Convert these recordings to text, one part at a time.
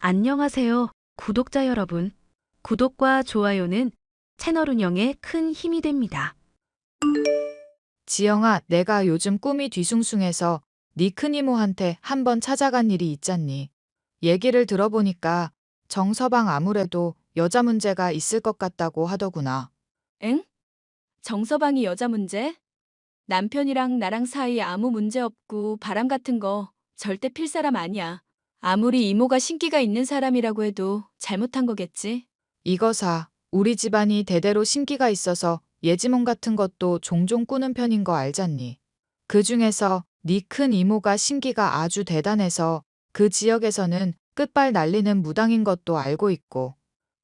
안녕하세요, 구독자 여러분. 구독과 좋아요는 채널 운영에 큰 힘이 됩니다. 지영아, 내가 요즘 꿈이 뒤숭숭해서 네 큰이모한테 한번 찾아간 일이 있잖니. 얘기를 들어보니까 정서방 아무래도 여자 문제가 있을 것 같다고 하더구나. 엥? 정서방이 여자 문제? 남편이랑 나랑 사이 아무 문제 없고 바람 같은 거 절대 필 사람 아니야. 아무리 이모가 신기가 있는 사람이라고 해도 잘못한 거겠지? 이거사, 우리 집안이 대대로 신기가 있어서 예지몽 같은 것도 종종 꾸는 편인 거 알잖니. 그 중에서 네 큰이모가 신기가 아주 대단해서 그 지역에서는 끝발 날리는 무당인 것도 알고 있고.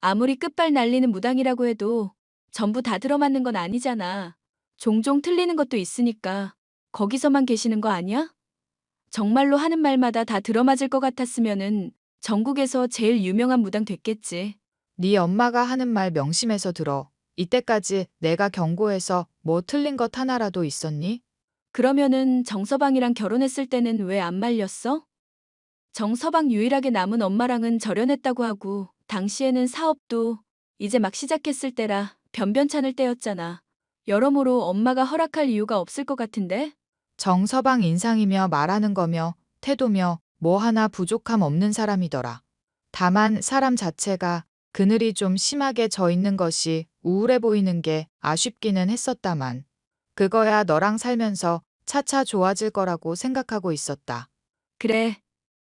아무리 끝발 날리는 무당이라고 해도 전부 다 들어맞는 건 아니잖아. 종종 틀리는 것도 있으니까 거기서만 계시는 거 아니야? 정말로 하는 말마다 다 들어맞을 것 같았으면은 전국에서 제일 유명한 무당 됐겠지. 네 엄마가 하는 말 명심해서 들어. 이때까지 내가 경고해서 뭐 틀린 것 하나라도 있었니? 그러면은 정서방이랑 결혼했을 때는 왜 안 말렸어? 정서방 유일하게 남은 엄마랑은 절연했다고 하고 당시에는 사업도 이제 막 시작했을 때라 변변찮을 때였잖아. 여러모로 엄마가 허락할 이유가 없을 것 같은데? 정서방 인상이며 말하는 거며 태도며 뭐 하나 부족함 없는 사람이더라. 다만 사람 자체가 그늘이 좀 심하게 져 있는 것이 우울해 보이는 게 아쉽기는 했었다만. 그거야 너랑 살면서 차차 좋아질 거라고 생각하고 있었다. 그래.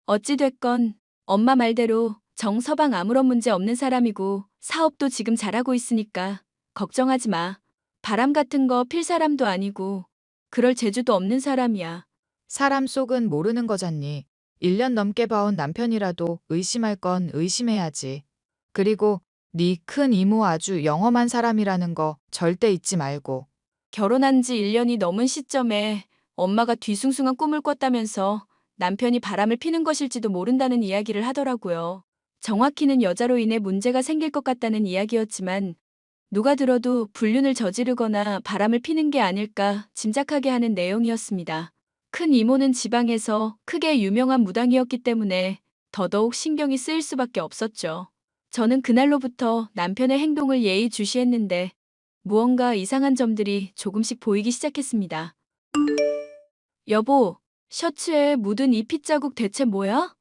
어찌됐건 엄마 말대로 정서방 아무런 문제 없는 사람이고 사업도 지금 잘하고 있으니까 걱정하지 마. 바람 같은 거 필 사람도 아니고 그럴 재주도 없는 사람이야. 사람 속은 모르는 거잖니. 1년 넘게 봐온 남편이라도 의심할 건 의심해야지. 그리고 네 큰 이모 아주 영험한 사람이라는 거 절대 잊지 말고. 결혼한 지 1년이 넘은 시점에 엄마가 뒤숭숭한 꿈을 꿨다면서 남편이 바람을 피는 것일지도 모른다는 이야기를 하더라고요. 정확히는 여자로 인해 문제가 생길 것 같다는 이야기였지만 누가 들어도 불륜을 저지르거나 바람을 피는 게 아닐까 짐작하게 하는 내용이었습니다. 큰 이모는 지방에서 크게 유명한 무당이었기 때문에 더더욱 신경이 쓰일 수밖에 없었죠. 저는 그날로부터 남편의 행동을 예의주시했는데 무언가 이상한 점들이 조금씩 보이기 시작했습니다. 여보, 셔츠에 묻은 이 핏자국 대체 뭐야?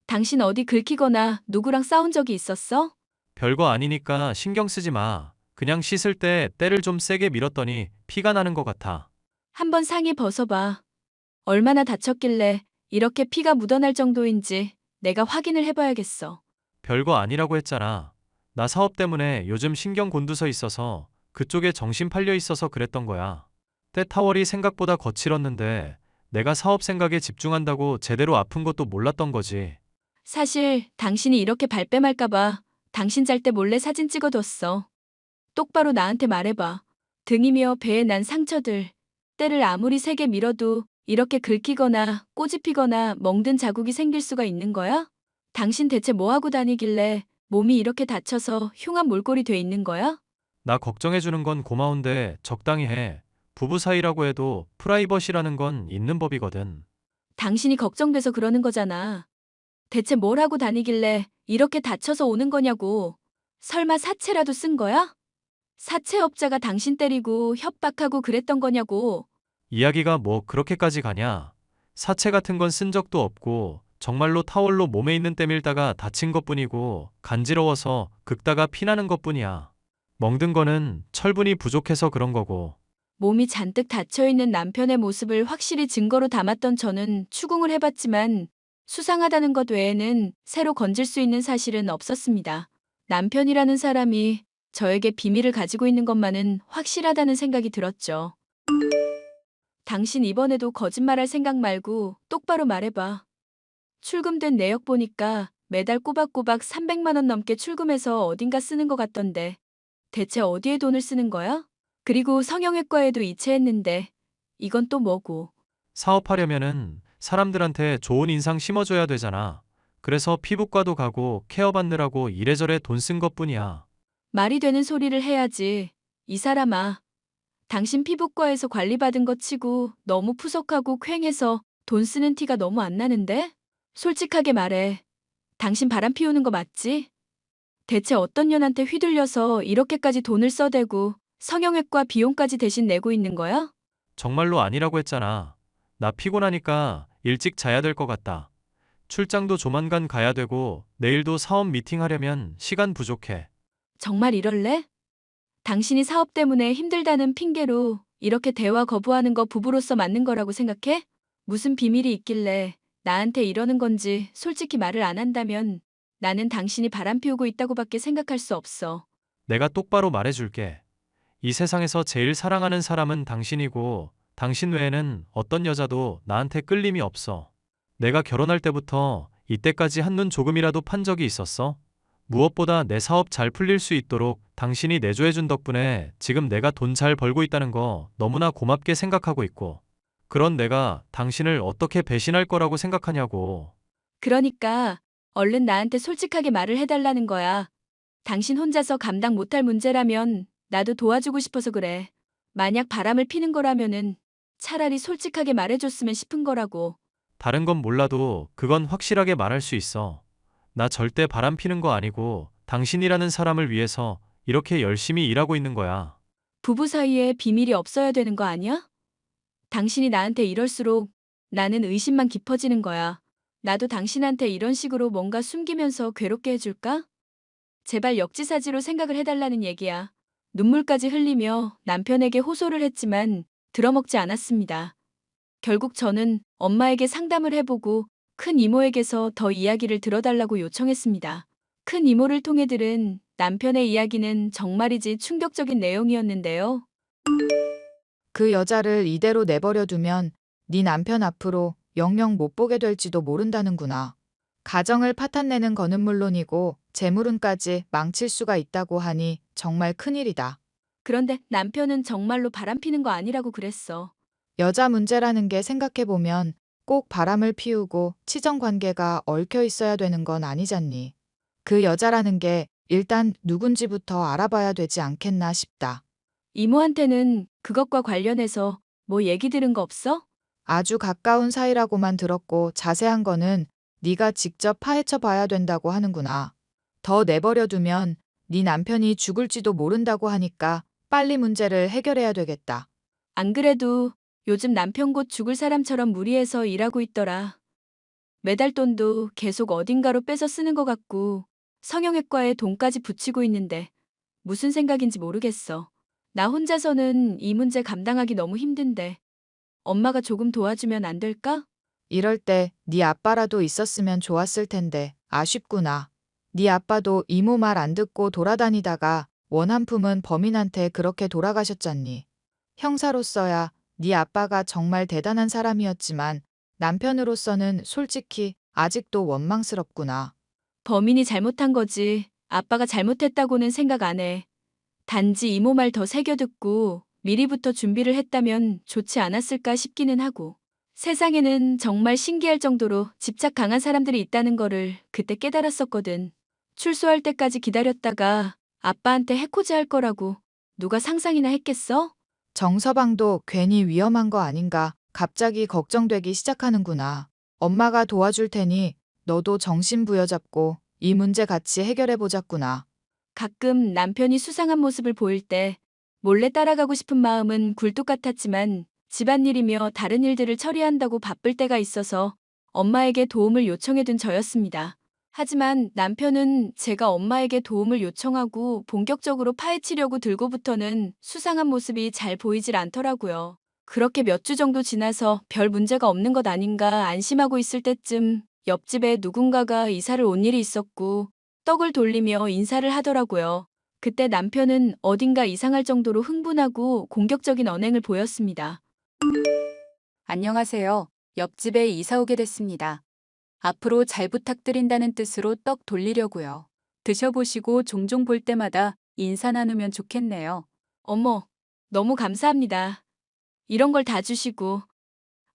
당신 어디 긁히거나 누구랑 싸운 적이 있었어? 별거 아니니까 신경 쓰지 마. 그냥 씻을 때 때를 좀 세게 밀었더니 피가 나는 것 같아. 한번 상의 벗어봐. 얼마나 다쳤길래 이렇게 피가 묻어날 정도인지 내가 확인을 해봐야겠어. 별거 아니라고 했잖아. 나 사업 때문에 요즘 신경 곤두서 있어서 그쪽에 정신 팔려 있어서 그랬던 거야. 때 타월이 생각보다 거칠었는데 내가 사업 생각에 집중한다고 제대로 아픈 것도 몰랐던 거지. 사실 당신이 이렇게 발뺌할까봐 당신 잘 때 몰래 사진 찍어뒀어. 똑바로 나한테 말해봐. 등이며 배에 난 상처들. 때를 아무리 세게 밀어도 이렇게 긁히거나 꼬집히거나 멍든 자국이 생길 수가 있는 거야? 당신 대체 뭐 하고 다니길래 몸이 이렇게 다쳐서 흉한 몰골이 돼 있는 거야? 나 걱정해주는 건 고마운데 적당히 해. 부부 사이라고 해도 프라이버시라는 건 있는 법이거든. 당신이 걱정돼서 그러는 거잖아. 대체 뭘 하고 다니길래 이렇게 다쳐서 오는 거냐고. 설마 사채라도 쓴 거야? 사채업자가 당신 때리고 협박하고 그랬던 거냐고. 이야기가 뭐 그렇게까지 가냐? 사채 같은 건 쓴 적도 없고 정말로 타월로 몸에 있는 때 밀다가 다친 것뿐이고 간지러워서 긁다가 피나는 것뿐이야. 멍든 거는 철분이 부족해서 그런 거고. 몸이 잔뜩 닫혀있는 남편의 모습을 확실히 증거로 담았던 저는 추궁을 해봤지만 수상하다는 것 외에는 새로 건질 수 있는 사실은 없었습니다. 남편이라는 사람이 저에게 비밀을 가지고 있는 것만은 확실하다는 생각이 들었죠. 당신 이번에도 거짓말할 생각 말고 똑바로 말해봐. 출금된 내역 보니까 매달 꼬박꼬박 300만 원 넘게 출금해서 어딘가 쓰는 것 같던데 대체 어디에 돈을 쓰는 거야? 그리고 성형외과에도 이체했는데 이건 또 뭐고? 사업하려면은 사람들한테 좋은 인상 심어줘야 되잖아. 그래서 피부과도 가고 케어 받느라고 이래저래 돈 쓴 것뿐이야. 말이 되는 소리를 해야지. 이 사람아, 당신 피부과에서 관리받은 것 치고 너무 푸석하고 퀭해서 돈 쓰는 티가 너무 안 나는데? 솔직하게 말해. 당신 바람 피우는 거 맞지? 대체 어떤 년한테 휘둘려서 이렇게까지 돈을 써대고 성형외과 비용까지 대신 내고 있는 거야? 정말로 아니라고 했잖아. 나 피곤하니까 일찍 자야 될 것 같다. 출장도 조만간 가야 되고 내일도 사업 미팅 하려면 시간 부족해. 정말 이럴래? 당신이 사업 때문에 힘들다는 핑계로 이렇게 대화 거부하는 거 부부로서 맞는 거라고 생각해? 무슨 비밀이 있길래 나한테 이러는 건지 솔직히 말을 안 한다면 나는 당신이 바람 피우고 있다고밖에 생각할 수 없어. 내가 똑바로 말해줄게. 이 세상에서 제일 사랑하는 사람은 당신이고 당신 외에는 어떤 여자도 나한테 끌림이 없어. 내가 결혼할 때부터 이때까지 한눈 조금이라도 판 적이 있었어? 무엇보다 내 사업 잘 풀릴 수 있도록 당신이 내조해준 덕분에 지금 내가 돈 잘 벌고 있다는 거 너무나 고맙게 생각하고 있고. 그런 내가 당신을 어떻게 배신할 거라고 생각하냐고. 그러니까 얼른 나한테 솔직하게 말을 해달라는 거야. 당신 혼자서 감당 못할 문제라면 나도 도와주고 싶어서 그래. 만약 바람을 피는 거라면은 차라리 솔직하게 말해줬으면 싶은 거라고. 다른 건 몰라도 그건 확실하게 말할 수 있어. 나 절대 바람 피는 거 아니고 당신이라는 사람을 위해서 이렇게 열심히 일하고 있는 거야. 부부 사이에 비밀이 없어야 되는 거 아니야? 당신이 나한테 이럴수록 나는 의심만 깊어지는 거야. 나도 당신한테 이런 식으로 뭔가 숨기면서 괴롭게 해줄까? 제발 역지사지로 생각을 해달라는 얘기야. 눈물까지 흘리며 남편에게 호소를 했지만 들어먹지 않았습니다. 결국 저는 엄마에게 상담을 해보고 큰 이모에게서 더 이야기를 들어달라고 요청했습니다. 큰 이모를 통해 들은 남편의 이야기는 정말이지 충격적인 내용이었는데요. 그 여자를 이대로 내버려 두면 네 남편 앞으로 영영 못 보게 될지도 모른다는구나. 가정을 파탄내는 거는 물론이고 재물운까지 망칠 수가 있다고 하니 정말 큰일이다. 그런데 남편은 정말로 바람피는 거 아니라고 그랬어. 여자 문제라는 게 생각해보면 꼭 바람을 피우고 치정 관계가 얽혀 있어야 되는 건 아니잖니. 그 여자라는 게 일단 누군지부터 알아봐야 되지 않겠나 싶다. 이모한테는 그것과 관련해서 뭐 얘기 들은 거 없어? 아주 가까운 사이라고만 들었고 자세한 거는 네가 직접 파헤쳐 봐야 된다고 하는구나. 더 내버려 두면 네 남편이 죽을지도 모른다고 하니까 빨리 문제를 해결해야 되겠다. 안 그래도 요즘 남편 곧 죽을 사람처럼 무리해서 일하고 있더라. 매달 돈도 계속 어딘가로 빼서 쓰는 것 같고 성형외과에 돈까지 붙이고 있는데 무슨 생각인지 모르겠어. 나 혼자서는 이 문제 감당하기 너무 힘든데 엄마가 조금 도와주면 안 될까? 이럴 때 네 아빠라도 있었으면 좋았을 텐데 아쉽구나. 네 아빠도 이모 말 안 듣고 돌아다니다가 원 한 푼은 범인한테 그렇게 돌아가셨잖니. 형사로서야 네 아빠가 정말 대단한 사람이었지만 남편으로서는 솔직히 아직도 원망스럽구나. 범인이 잘못한 거지. 아빠가 잘못했다고는 생각 안 해. 단지 이모 말 더 새겨 듣고 미리부터 준비를 했다면 좋지 않았을까 싶기는 하고. 세상에는 정말 신기할 정도로 집착 강한 사람들이 있다는 거를 그때 깨달았었거든. 출소할 때까지 기다렸다가 아빠한테 해코지 할 거라고 누가 상상이나 했겠어? 정서방도 괜히 위험한 거 아닌가 갑자기 걱정되기 시작하는구나. 엄마가 도와줄 테니 너도 정신 부여잡고 이 문제 같이 해결해 보자꾸나. 가끔 남편이 수상한 모습을 보일 때 몰래 따라가고 싶은 마음은 굴뚝 같았지만 집안일이며 다른 일들을 처리한다고 바쁠 때가 있어서 엄마에게 도움을 요청해둔 저였습니다. 하지만 남편은 제가 엄마에게 도움을 요청하고 본격적으로 파헤치려고 들고부터는 수상한 모습이 잘 보이질 않더라고요. 그렇게 몇 주 정도 지나서 별 문제가 없는 것 아닌가 안심하고 있을 때쯤 옆집에 누군가가 이사를 온 일이 있었고 떡을 돌리며 인사를 하더라고요. 그때 남편은 어딘가 이상할 정도로 흥분하고 공격적인 언행을 보였습니다. 안녕하세요. 옆집에 이사 오게 됐습니다. 앞으로 잘 부탁드린다는 뜻으로 떡 돌리려고요. 드셔보시고 종종 볼 때마다 인사 나누면 좋겠네요. 어머, 너무 감사합니다. 이런 걸 다 주시고.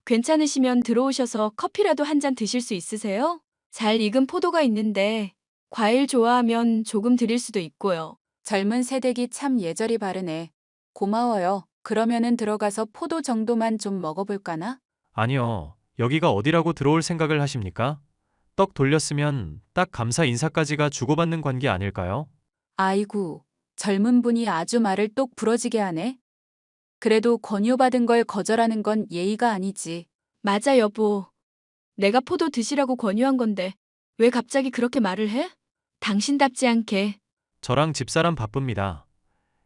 괜찮으시면 들어오셔서 커피라도 한 잔 드실 수 있으세요? 잘 익은 포도가 있는데 과일 좋아하면 조금 드릴 수도 있고요. 젊은 세대기 참 예절이 바르네. 고마워요. 그러면은 들어가서 포도 정도만 좀 먹어볼까나? 아니요. 여기가 어디라고 들어올 생각을 하십니까? 떡 돌렸으면 딱 감사 인사까지가 주고받는 관계 아닐까요? 아이고, 젊은 분이 아주 말을 똑 부러지게 하네. 그래도 권유받은 걸 거절하는 건 예의가 아니지. 맞아, 여보. 내가 포도 드시라고 권유한 건데 왜 갑자기 그렇게 말을 해? 당신답지 않게. 저랑 집사람 바쁩니다.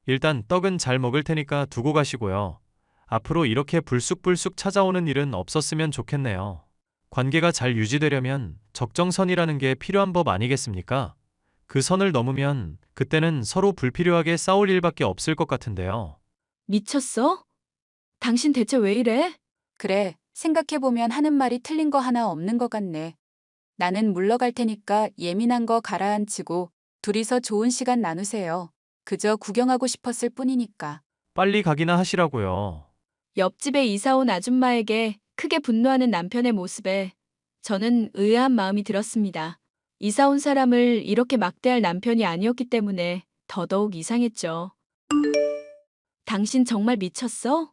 일단 떡은 잘 먹을 테니까 두고 가시고요. 앞으로 이렇게 불쑥불쑥 찾아오는 일은 없었으면 좋겠네요. 관계가 잘 유지되려면 적정선이라는 게 필요한 법 아니겠습니까? 그 선을 넘으면 그때는 서로 불필요하게 싸울 일밖에 없을 것 같은데요. 미쳤어? 당신 대체 왜 이래? 그래, 생각해보면 하는 말이 틀린 거 하나 없는 것 같네. 나는 물러갈 테니까 예민한 거 가라앉히고 둘이서 좋은 시간 나누세요. 그저 구경하고 싶었을 뿐이니까. 빨리 가기나 하시라고요. 옆집에 이사 온 아줌마에게 크게 분노하는 남편의 모습에 저는 의아한 마음이 들었습니다. 이사 온 사람을 이렇게 막대할 남편이 아니었기 때문에 더더욱 이상했죠. 당신 정말 미쳤어?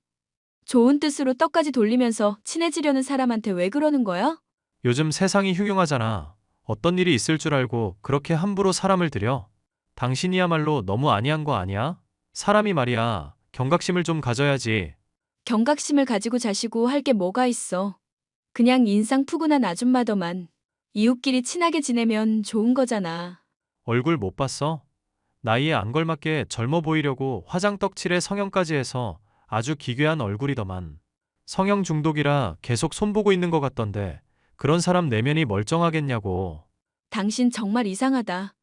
좋은 뜻으로 떡까지 돌리면서 친해지려는 사람한테 왜 그러는 거야? 요즘 세상이 흉흉하잖아. 어떤 일이 있을 줄 알고 그렇게 함부로 사람을 들여? 당신이야말로 너무 아니한 거 아니야? 사람이 말이야, 경각심을 좀 가져야지. 경각심을 가지고 자시고 할 게 뭐가 있어. 그냥 인상 푸근한 아줌마더만. 이웃끼리 친하게 지내면 좋은 거잖아. 얼굴 못 봤어? 나이에 안 걸맞게 젊어 보이려고 화장 떡칠에 성형까지 해서 아주 기괴한 얼굴이더만. 성형 중독이라 계속 손보고 있는 것 같던데 그런 사람 내면이 멀쩡하겠냐고. 당신 정말 이상하다.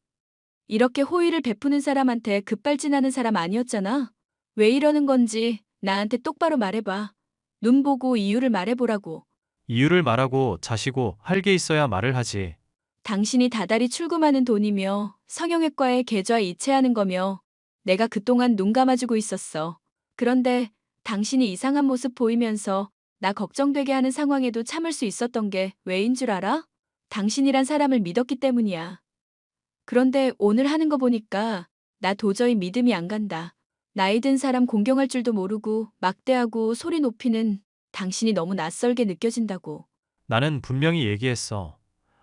이렇게 호의를 베푸는 사람한테 급발진하는 사람 아니었잖아. 왜 이러는 건지 나한테 똑바로 말해봐. 눈 보고 이유를 말해보라고. 이유를 말하고 자시고 할 게 있어야 말을 하지. 당신이 다달이 출금하는 돈이며 성형외과에 계좌 이체하는 거며 내가 그동안 눈 감아주고 있었어. 그런데 당신이 이상한 모습 보이면서 나 걱정되게 하는 상황에도 참을 수 있었던 게 왜인 줄 알아? 당신이란 사람을 믿었기 때문이야. 그런데 오늘 하는 거 보니까 나 도저히 믿음이 안 간다. 나이 든 사람 공경할 줄도 모르고 막대하고 소리 높이는 당신이 너무 낯설게 느껴진다고. 나는 분명히 얘기했어.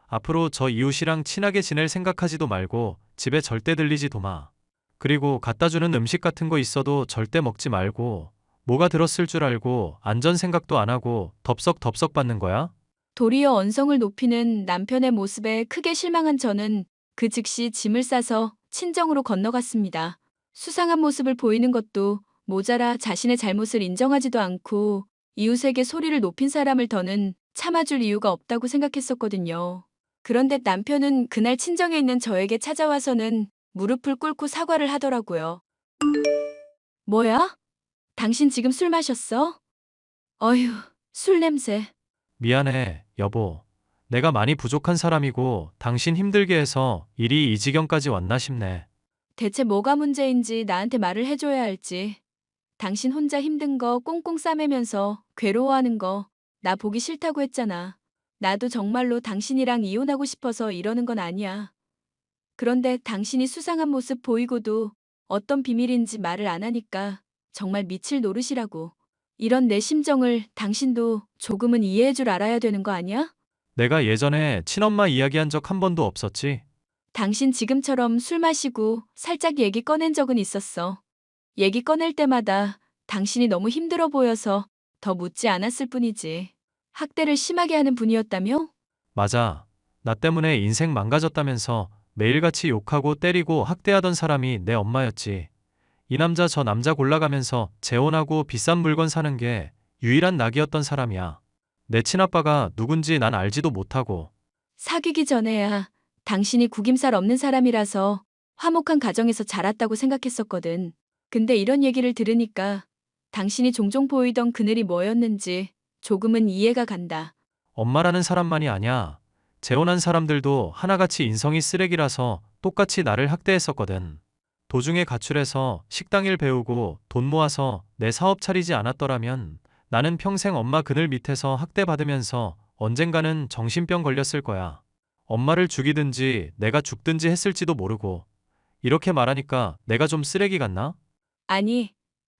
앞으로 저 이웃이랑 친하게 지낼 생각하지도 말고 집에 절대 들리지도 마. 그리고 갖다 주는 음식 같은 거 있어도 절대 먹지 말고 뭐가 들었을 줄 알고 안전 생각도 안 하고 덥석덥석 받는 거야? 도리어 언성을 높이는 남편의 모습에 크게 실망한 저는 그 즉시 짐을 싸서 친정으로 건너갔습니다. 수상한 모습을 보이는 것도 모자라 자신의 잘못을 인정하지도 않고 이웃에게 소리를 높인 사람을 더는 참아줄 이유가 없다고 생각했었거든요. 그런데 남편은 그날 친정에 있는 저에게 찾아와서는 무릎을 꿇고 사과를 하더라고요. 뭐야? 당신 지금 술 마셨어? 어휴, 술 냄새. 미안해, 여보. 내가 많이 부족한 사람이고 당신 힘들게 해서 일이 이 지경까지 왔나 싶네. 대체 뭐가 문제인지 나한테 말을 해줘야 할지. 당신 혼자 힘든 거 꽁꽁 싸매면서 괴로워하는 거 나 보기 싫다고 했잖아. 나도 정말로 당신이랑 이혼하고 싶어서 이러는 건 아니야. 그런데 당신이 수상한 모습 보이고도 어떤 비밀인지 말을 안 하니까 정말 미칠 노릇이라고. 이런 내 심정을 당신도 조금은 이해해 줄 알아야 되는 거 아니야? 내가 예전에 친엄마 이야기한 적 한 번도 없었지? 당신 지금처럼 술 마시고 살짝 얘기 꺼낸 적은 있었어. 얘기 꺼낼 때마다 당신이 너무 힘들어 보여서 더 묻지 않았을 뿐이지. 학대를 심하게 하는 분이었다며? 맞아. 나 때문에 인생 망가졌다면서 매일같이 욕하고 때리고 학대하던 사람이 내 엄마였지. 이 남자 저 남자 골라가면서 재혼하고 비싼 물건 사는 게 유일한 낙이었던 사람이야. 내 친아빠가 누군지 난 알지도 못하고. 사귀기 전에야 당신이 구김살 없는 사람이라서 화목한 가정에서 자랐다고 생각했었거든. 근데 이런 얘기를 들으니까 당신이 종종 보이던 그늘이 뭐였는지 조금은 이해가 간다. 엄마라는 사람만이 아니야. 재혼한 사람들도 하나같이 인성이 쓰레기라서 똑같이 나를 학대했었거든. 도중에 가출해서 식당일 배우고 돈 모아서 내 사업 차리지 않았더라면 나는 평생 엄마 그늘 밑에서 학대받으면서 언젠가는 정신병 걸렸을 거야. 엄마를 죽이든지 내가 죽든지 했을지도 모르고. 이렇게 말하니까 내가 좀 쓰레기 같나? 아니,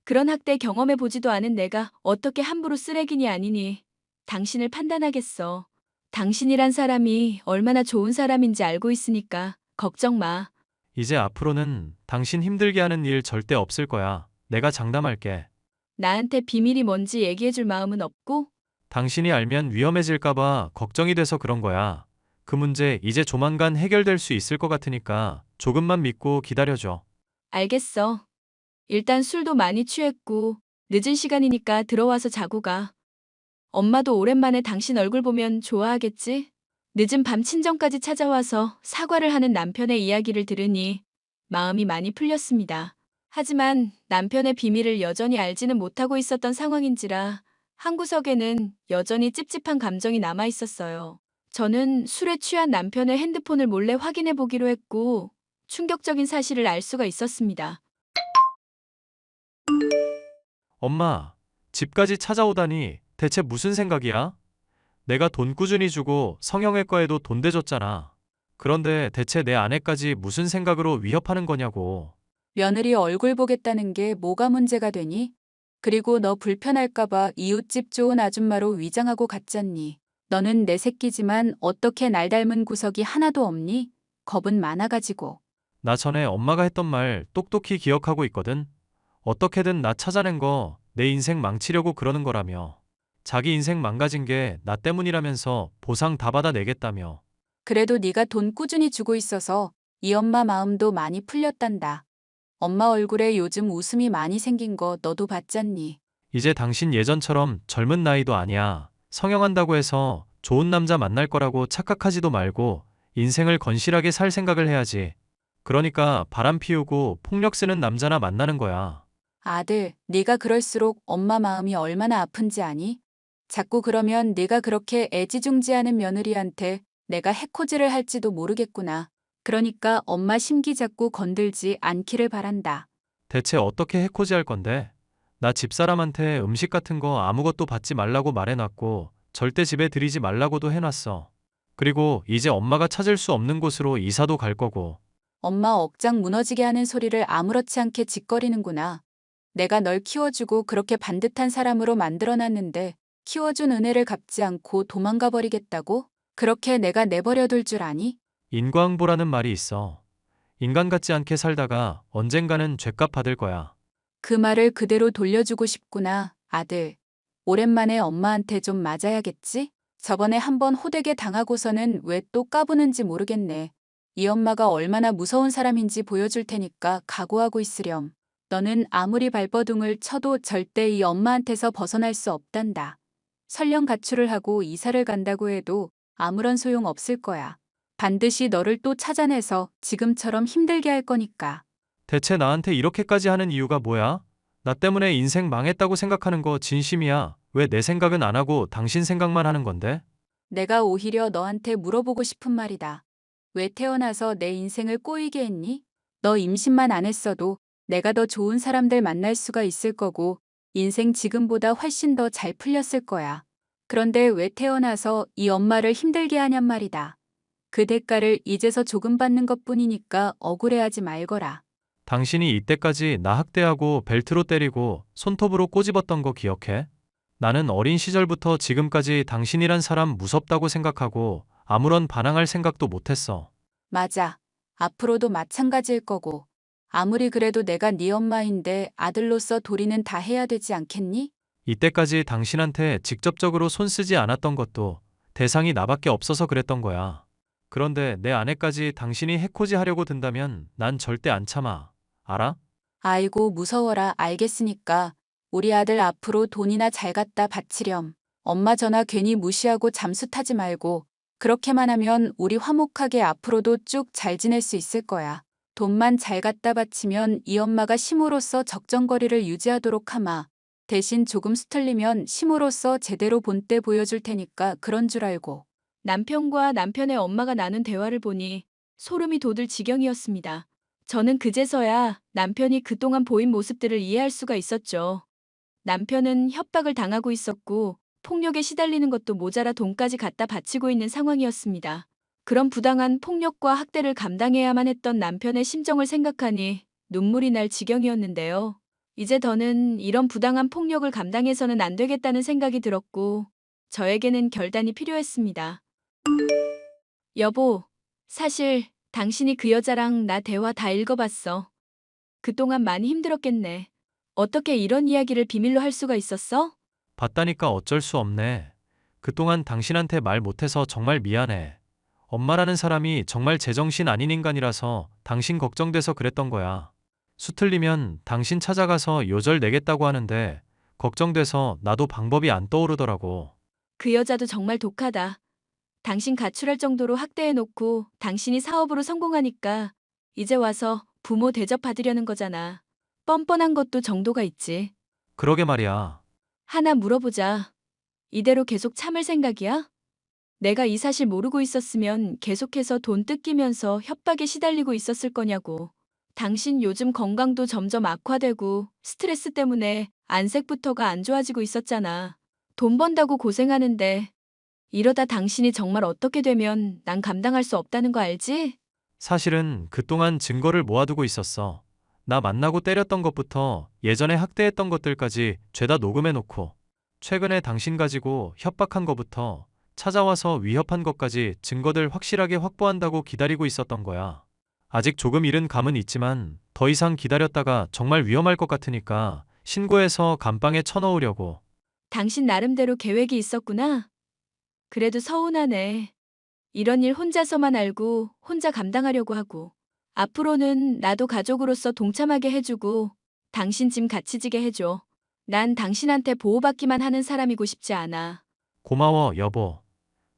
그런 학대 경험해보지도 않은 내가 어떻게 함부로 쓰레기니 아니니 당신을 판단하겠어. 당신이란 사람이 얼마나 좋은 사람인지 알고 있으니까 걱정 마. 이제 앞으로는 당신 힘들게 하는 일 절대 없을 거야. 내가 장담할게. 나한테 비밀이 뭔지 얘기해줄 마음은 없고? 당신이 알면 위험해질까봐 걱정이 돼서 그런 거야. 그 문제 이제 조만간 해결될 수 있을 것 같으니까 조금만 믿고 기다려줘. 알겠어. 일단 술도 많이 취했고 늦은 시간이니까 들어와서 자고 가. 엄마도 오랜만에 당신 얼굴 보면 좋아하겠지? 늦은 밤 친정까지 찾아와서 사과를 하는 남편의 이야기를 들으니 마음이 많이 풀렸습니다. 하지만 남편의 비밀을 여전히 알지는 못하고 있었던 상황인지라 한구석에는 여전히 찝찝한 감정이 남아 있었어요. 저는 술에 취한 남편의 핸드폰을 몰래 확인해 보기로 했고 충격적인 사실을 알 수가 있었습니다. 엄마, 집까지 찾아오다니 대체 무슨 생각이야? 내가 돈 꾸준히 주고 성형외과에도 돈 대줬잖아. 그런데 대체 내 아내까지 무슨 생각으로 위협하는 거냐고. 며느리 얼굴 보겠다는 게 뭐가 문제가 되니? 그리고 너 불편할까봐 이웃집 좋은 아줌마로 위장하고 갔잖니. 너는 내 새끼지만 어떻게 날 닮은 구석이 하나도 없니? 겁은 많아가지고. 나 전에 엄마가 했던 말 똑똑히 기억하고 있거든. 어떻게든 나 찾아낸 거 내 인생 망치려고 그러는 거라며. 자기 인생 망가진 게 나 때문이라면서 보상 다 받아내겠다며. 그래도 네가 돈 꾸준히 주고 있어서 이 엄마 마음도 많이 풀렸단다. 엄마 얼굴에 요즘 웃음이 많이 생긴 거 너도 봤잖니. 이제 당신 예전처럼 젊은 나이도 아니야. 성형한다고 해서 좋은 남자 만날 거라고 착각하지도 말고 인생을 건실하게 살 생각을 해야지. 그러니까 바람 피우고 폭력 쓰는 남자나 만나는 거야. 아들, 네가 그럴수록 엄마 마음이 얼마나 아픈지 아니? 자꾸 그러면 네가 그렇게 애지중지하는 며느리한테 내가 해코지를 할지도 모르겠구나. 그러니까 엄마 심기 자꾸 건들지 않기를 바란다. 대체 어떻게 해코지 할 건데? 나 집사람한테 음식 같은 거 아무것도 받지 말라고 말해놨고 절대 집에 들이지 말라고도 해놨어. 그리고 이제 엄마가 찾을 수 없는 곳으로 이사도 갈 거고. 엄마 억장 무너지게 하는 소리를 아무렇지 않게 짓거리는구나. 내가 널 키워주고 그렇게 반듯한 사람으로 만들어놨는데 키워준 은혜를 갚지 않고 도망가 버리겠다고? 그렇게 내가 내버려둘 줄 아니? 인과응보라는 말이 있어. 인간 같지 않게 살다가 언젠가는 죗값 받을 거야. 그 말을 그대로 돌려주고 싶구나, 아들. 오랜만에 엄마한테 좀 맞아야겠지? 저번에 한번 호되게 당하고서는 왜 또 까부는지 모르겠네. 이 엄마가 얼마나 무서운 사람인지 보여줄 테니까 각오하고 있으렴. 너는 아무리 발버둥을 쳐도 절대 이 엄마한테서 벗어날 수 없단다. 설령 가출을 하고 이사를 간다고 해도 아무런 소용 없을 거야. 반드시 너를 또 찾아내서 지금처럼 힘들게 할 거니까. 대체 나한테 이렇게까지 하는 이유가 뭐야? 나 때문에 인생 망했다고 생각하는 거 진심이야. 왜 내 생각은 안 하고 당신 생각만 하는 건데? 내가 오히려 너한테 물어보고 싶은 말이다. 왜 태어나서 내 인생을 꼬이게 했니? 너 임신만 안 했어도 내가 더 좋은 사람들 만날 수가 있을 거고 인생 지금보다 훨씬 더 잘 풀렸을 거야. 그런데 왜 태어나서 이 엄마를 힘들게 하냔 말이다. 그 대가를 이제서 조금 받는 것뿐이니까 억울해하지 말거라. 당신이 이때까지 나 학대하고 벨트로 때리고 손톱으로 꼬집었던 거 기억해? 나는 어린 시절부터 지금까지 당신이란 사람 무섭다고 생각하고 아무런 반항할 생각도 못했어. 맞아. 앞으로도 마찬가지일 거고. 아무리 그래도 내가 네 엄마인데 아들로서 도리는 다 해야 되지 않겠니? 이때까지 당신한테 직접적으로 손 쓰지 않았던 것도 대상이 나밖에 없어서 그랬던 거야. 그런데 내 아내까지 당신이 해코지 하려고 든다면 난 절대 안 참아. 알아? 아이고 무서워라. 알겠으니까 우리 아들 앞으로 돈이나 잘 갖다 바치렴. 엄마 전화 괜히 무시하고 잠수 타지 말고 그렇게만 하면 우리 화목하게 앞으로도 쭉 잘 지낼 수 있을 거야. 돈만 잘 갖다 바치면 이 엄마가 심으로써 적정거리를 유지하도록 하마. 대신 조금 수틀리면 심으로써 제대로 본때 보여줄 테니까 그런 줄 알고. 남편과 남편의 엄마가 나눈 대화를 보니 소름이 돋을 지경이었습니다. 저는 그제서야 남편이 그동안 보인 모습들을 이해할 수가 있었죠. 남편은 협박을 당하고 있었고 폭력에 시달리는 것도 모자라 돈까지 갖다 바치고 있는 상황이었습니다. 그런 부당한 폭력과 학대를 감당해야만 했던 남편의 심정을 생각하니 눈물이 날 지경이었는데요. 이제 더는 이런 부당한 폭력을 감당해서는 안 되겠다는 생각이 들었고 저에게는 결단이 필요했습니다. 여보, 사실 당신이 그 여자랑 나 대화 다 읽어봤어. 그동안 많이 힘들었겠네. 어떻게 이런 이야기를 비밀로 할 수가 있었어? 봤다니까 어쩔 수 없네. 그동안 당신한테 말 못해서 정말 미안해. 엄마라는 사람이 정말 제정신 아닌 인간이라서 당신 걱정돼서 그랬던 거야. 수틀리면 당신 찾아가서 요절 내겠다고 하는데 걱정돼서 나도 방법이 안 떠오르더라고. 그 여자도 정말 독하다. 당신 가출할 정도로 학대해놓고 당신이 사업으로 성공하니까 이제 와서 부모 대접받으려는 거잖아. 뻔뻔한 것도 정도가 있지. 그러게 말이야. 하나 물어보자. 이대로 계속 참을 생각이야? 내가 이 사실 모르고 있었으면 계속해서 돈 뜯기면서 협박에 시달리고 있었을 거냐고. 당신 요즘 건강도 점점 악화되고 스트레스 때문에 안색부터가 안 좋아지고 있었잖아. 돈 번다고 고생하는데 이러다 당신이 정말 어떻게 되면 난 감당할 수 없다는 거 알지? 사실은 그동안 증거를 모아두고 있었어. 나 만나고 때렸던 것부터 예전에 학대했던 것들까지 죄다 녹음해놓고 최근에 당신 가지고 협박한 것부터 찾아와서 위협한 것까지 증거들 확실하게 확보한다고 기다리고 있었던 거야. 아직 조금 이른 감은 있지만 더 이상 기다렸다가 정말 위험할 것 같으니까 신고해서 감방에 쳐넣으려고. 당신 나름대로 계획이 있었구나. 그래도 서운하네. 이런 일 혼자서만 알고 혼자 감당하려고 하고. 앞으로는 나도 가족으로서 동참하게 해주고 당신 짐 같이 지게 해줘. 난 당신한테 보호받기만 하는 사람이고 싶지 않아. 고마워, 여보.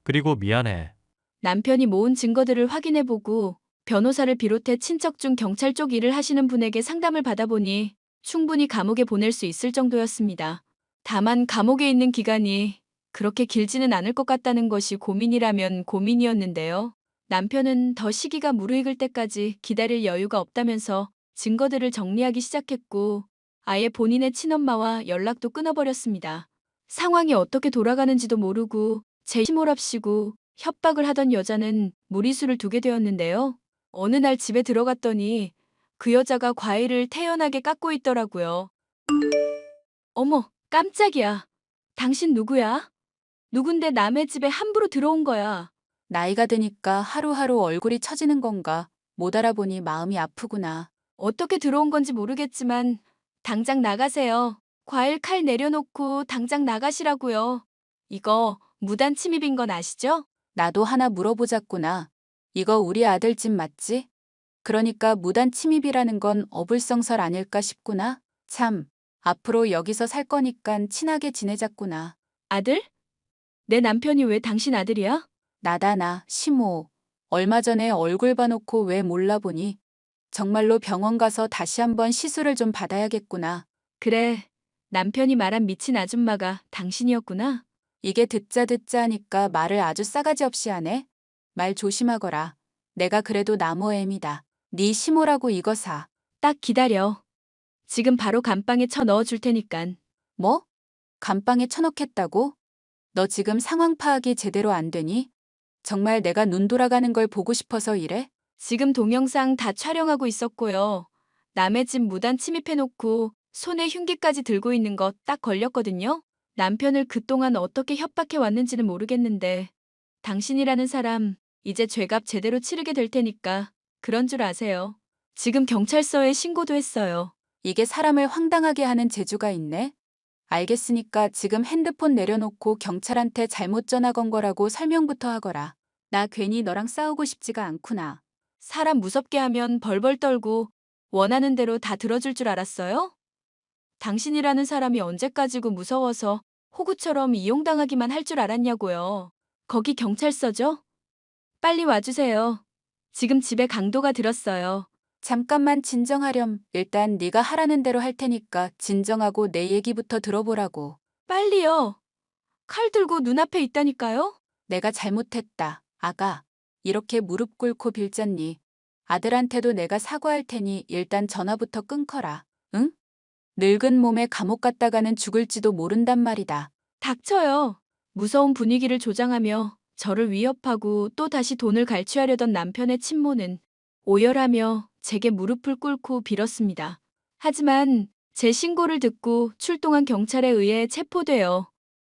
그리고 미안해. 남편이 모은 증거들을 확인해보고 변호사를 비롯해 친척 중 경찰 쪽 일을 하시는 분에게 상담을 받아보니 충분히 감옥에 보낼 수 있을 정도였습니다. 다만 감옥에 있는 기간이 그렇게 길지는 않을 것 같다는 것이 고민이라면 고민이었는데요. 남편은 더 시기가 무르익을 때까지 기다릴 여유가 없다면서 증거들을 정리하기 시작했고 아예 본인의 친엄마와 연락도 끊어버렸습니다. 상황이 어떻게 돌아가는지도 모르고 재심오랍시고 협박을 하던 여자는 무리수를 두게 되었는데요. 어느 날 집에 들어갔더니 그 여자가 과일을 태연하게 깎고 있더라고요. 어머, 깜짝이야. 당신 누구야? 누군데 남의 집에 함부로 들어온 거야? 나이가 드니까 하루하루 얼굴이 처지는 건가. 못 알아보니 마음이 아프구나. 어떻게 들어온 건지 모르겠지만 당장 나가세요. 과일 칼 내려놓고 당장 나가시라고요. 이거 무단 침입인 건 아시죠? 나도 하나 물어보자꾸나. 이거 우리 아들 집 맞지? 그러니까 무단 침입이라는 건 어불성설 아닐까 싶구나. 참, 앞으로 여기서 살 거니깐 친하게 지내자꾸나. 아들? 내 남편이 왜 당신 아들이야? 나다 나, 시모. 얼마 전에 얼굴 봐놓고 왜 몰라보니. 정말로 병원 가서 다시 한번 시술을 좀 받아야겠구나. 그래, 남편이 말한 미친 아줌마가 당신이었구나. 이게 듣자 하니까 말을 아주 싸가지 없이 하네. 말 조심하거라. 내가 그래도 나무애입니다. 네 시모라고 이거 사. 딱 기다려. 지금 바로 감방에 쳐 넣어줄 테니깐. 뭐? 감방에 쳐넣겠다고? 너 지금 상황 파악이 제대로 안 되니? 정말 내가 눈 돌아가는 걸 보고 싶어서 이래? 지금 동영상 다 촬영하고 있었고요. 남의 집 무단 침입해놓고 손에 흉기까지 들고 있는 거 딱 걸렸거든요. 남편을 그동안 어떻게 협박해 왔는지는 모르겠는데 당신이라는 사람 이제 죄값 제대로 치르게 될 테니까 그런 줄 아세요. 지금 경찰서에 신고도 했어요. 이게 사람을 황당하게 하는 재주가 있네. 알겠으니까 지금 핸드폰 내려놓고 경찰한테 잘못 전화 건 거라고 설명부터 하거라. 나 괜히 너랑 싸우고 싶지가 않구나. 사람 무섭게 하면 벌벌 떨고 원하는 대로 다 들어줄 줄 알았어요? 당신이라는 사람이 언제까지고 무서워서 호구처럼 이용당하기만 할 줄 알았냐고요. 거기 경찰서죠? 빨리 와주세요. 지금 집에 강도가 들었어요. 잠깐만 진정하렴. 일단 네가 하라는 대로 할 테니까 진정하고 내 얘기부터 들어보라고. 빨리요. 칼 들고 눈앞에 있다니까요? 내가 잘못했다. 아가. 이렇게 무릎 꿇고 빌잖니. 아들한테도 내가 사과할 테니 일단 전화부터 끊거라. 응? 늙은 몸에 감옥 갔다가는 죽을지도 모른단 말이다. 닥쳐요. 무서운 분위기를 조장하며 저를 위협하고 또 다시 돈을 갈취하려던 남편의 친모는 오열하며 제게 무릎을 꿇고 빌었습니다. 하지만 제 신고를 듣고 출동한 경찰에 의해 체포되어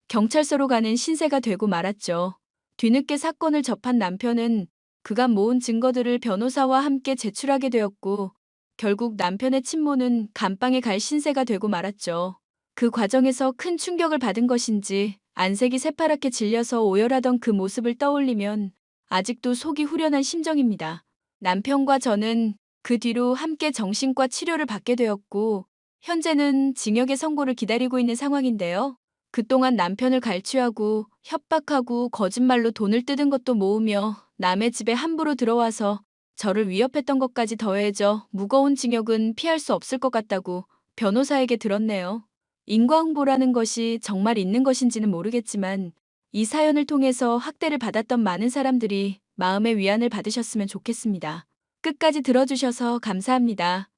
경찰서로 가는 신세가 되고 말았죠. 뒤늦게 사건을 접한 남편은 그간 모은 증거들을 변호사와 함께 제출하게 되었고, 결국 남편의 친모는 감방에 갈 신세가 되고 말았죠. 그 과정에서 큰 충격을 받은 것인지 안색이 새파랗게 질려서 오열하던 그 모습을 떠올리면 아직도 속이 후련한 심정입니다. 남편과 저는 그 뒤로 함께 정신과 치료를 받게 되었고, 현재는 징역의 선고를 기다리고 있는 상황인데요. 그동안 남편을 갈취하고 협박하고 거짓말로 돈을 뜯은 것도 모으며 남의 집에 함부로 들어와서 저를 위협했던 것까지 더해져 무거운 징역은 피할 수 없을 것 같다고 변호사에게 들었네요. 인과응보라는 것이 정말 있는 것인지는 모르겠지만 이 사연을 통해서 학대를 받았던 많은 사람들이 마음의 위안을 받으셨으면 좋겠습니다. 끝까지 들어주셔서 감사합니다.